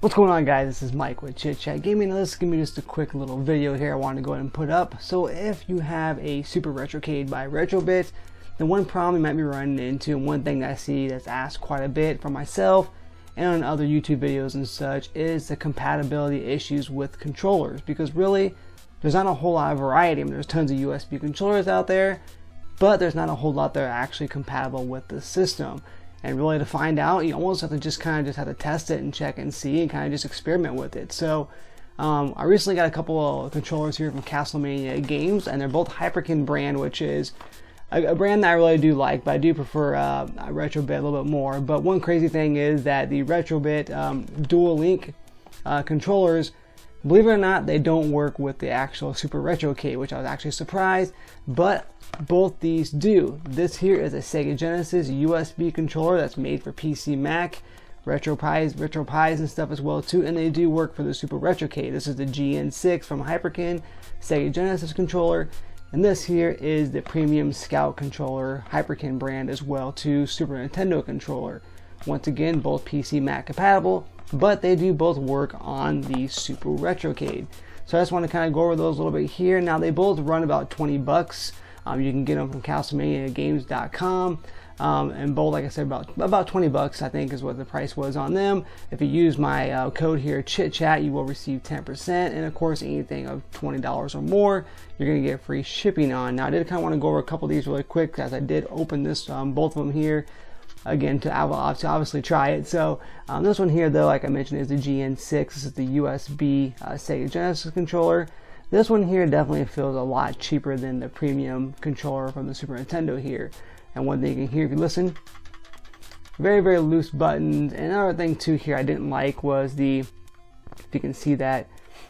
What's going on, guys? This is Mike with Chit Chat Gaming. Now, this is going to be just a quick little video here I wanted to go ahead and put up. So if you have a Super RetroCade by RetroBit, then one problem you might be running into, and one thing that I see that's asked quite a bit from myself and on other YouTube videos and such, is the compatibility issues with controllers. Because really, there's not a whole lot of variety. I mean, there's tons of USB controllers out there, but there's not a whole lot that are actually compatible with the system. And really, to find out, you almost have to just have to test it and check and see and kind of just experiment with it. So I recently got a couple of controllers here from Castlemania Games, and they're both Hyperkin brand, which is a brand that I really do like, but I do prefer RetroBit a little bit more. But one crazy thing is that the RetroBit dual link controllers, believe it or not, they don't work with the actual Super RetroCade, which I was actually surprised, but both these do. This here is a Sega Genesis USB controller that's made for PC, Mac, RetroPies and stuff as well too, and they do work for the Super RetroCade. This is the GN6 from Hyperkin, Sega Genesis controller, and this here is the Premium Scout controller, Hyperkin brand as well too, Super Nintendo controller. Once again, both PC, Mac compatible, but they do both work on the Super RetroCade. So I just want to kind of go over those a little bit here. Now, they both run about 20 bucks. You can get them from CastlemaniaGames.com, and both, like I said, about 20 bucks I think is what the price was on them. If you use my code here, ChitChat, you will receive 10%, and of course anything of $20 or more you're going to get free shipping on. Now, I did kind of want to go over a couple of these really quick, as I did open this both of them here again to obviously try it. So this one here, though, like I mentioned, is the GN6. This is the USB Sega Genesis controller. This one here definitely feels a lot cheaper than the premium controller from the Super Nintendo here. And one thing you can hear if you listen, very, very loose buttons. And another thing too here I didn't like was the, if you can see that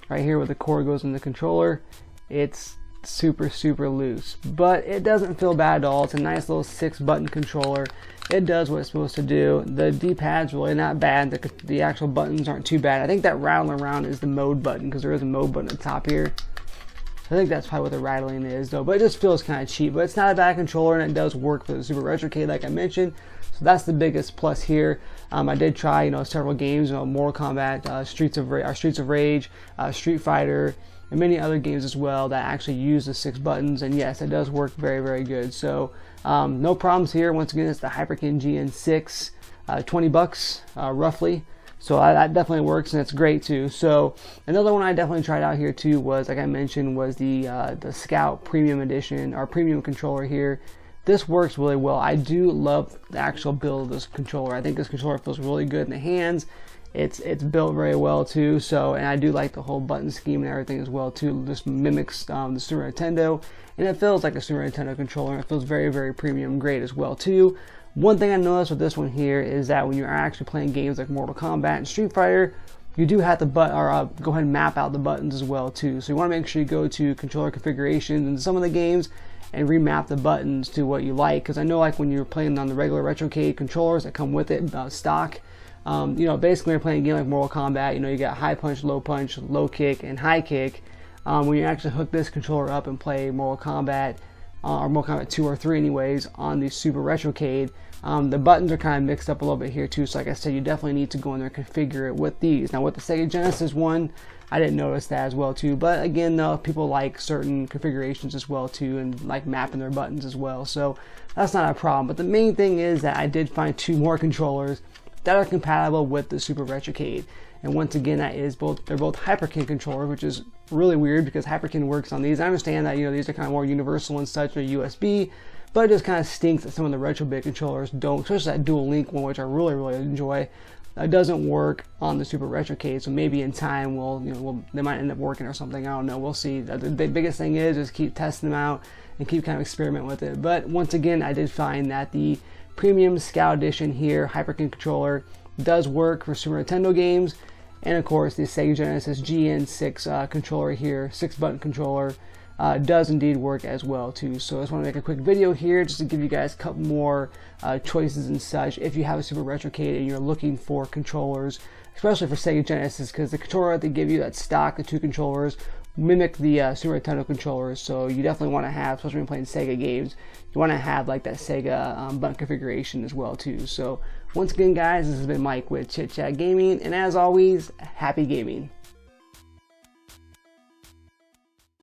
right here where the cord goes in the controller, it's super loose, but it doesn't feel bad at all. It's a nice little 6-button controller. It does what it's supposed to do. The D-pad's really not bad. The actual buttons aren't too bad. I think that rattling around is the mode button, because there is a mode button at the top here. I think that's probably what the rattling is, though, but it just feels kind of cheap. But it's not a bad controller, and it does work for the Super RetroCade, like I mentioned. So that's the biggest plus here. I did try, several games, Mortal Kombat, Streets of Rage, Street Fighter, and many other games as well that actually use the 6 buttons. And yes, it does work very, very good. So no problems here. Once again, it's the Hyperkin GN6, 20 bucks roughly. So that definitely works, and it's great too. So another one I definitely tried out here too was, like I mentioned, was the Scout Premium Edition, or Premium controller here. This works really well. I do love the actual build of this controller. I think this controller feels really good in the hands. It's built very well too. So, and I do like the whole button scheme and everything as well too. This mimics the Super Nintendo, and it feels like a Super Nintendo controller. It feels very, very premium grade as well too. One thing I noticed with this one here is that when you're actually playing games like Mortal Kombat and Street Fighter, you do have to go ahead and map out the buttons as well too. So you want to make sure you go to controller configurations in some of the games and remap the buttons to what you like. Because I know, like when you're playing on the regular RetroCade controllers that come with it, stock, basically when you're playing a game like Mortal Kombat, you got high punch, low kick, and high kick. When you actually hook this controller up and play Mortal Kombat, or Mortal Kombat 2 or 3 anyways, on the Super RetroCade, the buttons are kind of mixed up a little bit here too. So like I said, you definitely need to go in there and configure it with these. Now with the Sega Genesis one, I didn't notice that as well too. But again, though, people like certain configurations as well too, and like mapping their buttons as well. So that's not a problem. But the main thing is that I did find 2 more controllers that are compatible with the Super RetroCade. And once again, they're both Hyperkin controllers, which is really weird because Hyperkin works on these. I understand that these are kind of more universal and such, or USB, but it just kind of stinks that some of the RetroBit controllers don't, especially that dual link one, which I really enjoy. It doesn't work on the Super RetroCade, so maybe in time they might end up working or something. I don't know. We'll see. The biggest thing is just keep testing them out and keep kind of experimenting with it. But once again, I did find that the Premium Scout Edition here, Hyperkin controller, does work for Super Nintendo games, and of course the Sega Genesis GN6 controller here, 6-button controller, does indeed work as well too. So I just want to make a quick video here just to give you guys a couple more choices and such if you have a Super RetroCade and you're looking for controllers, especially for Sega Genesis, because the controller that they give you, that stock, the 2 controllers, mimic the Super Nintendo controllers. So you definitely want to have, especially when playing Sega games, you want to have like that Sega button configuration as well too. So Once again guys, this has been Mike with Chit Chat Gaming, and as always, happy gaming.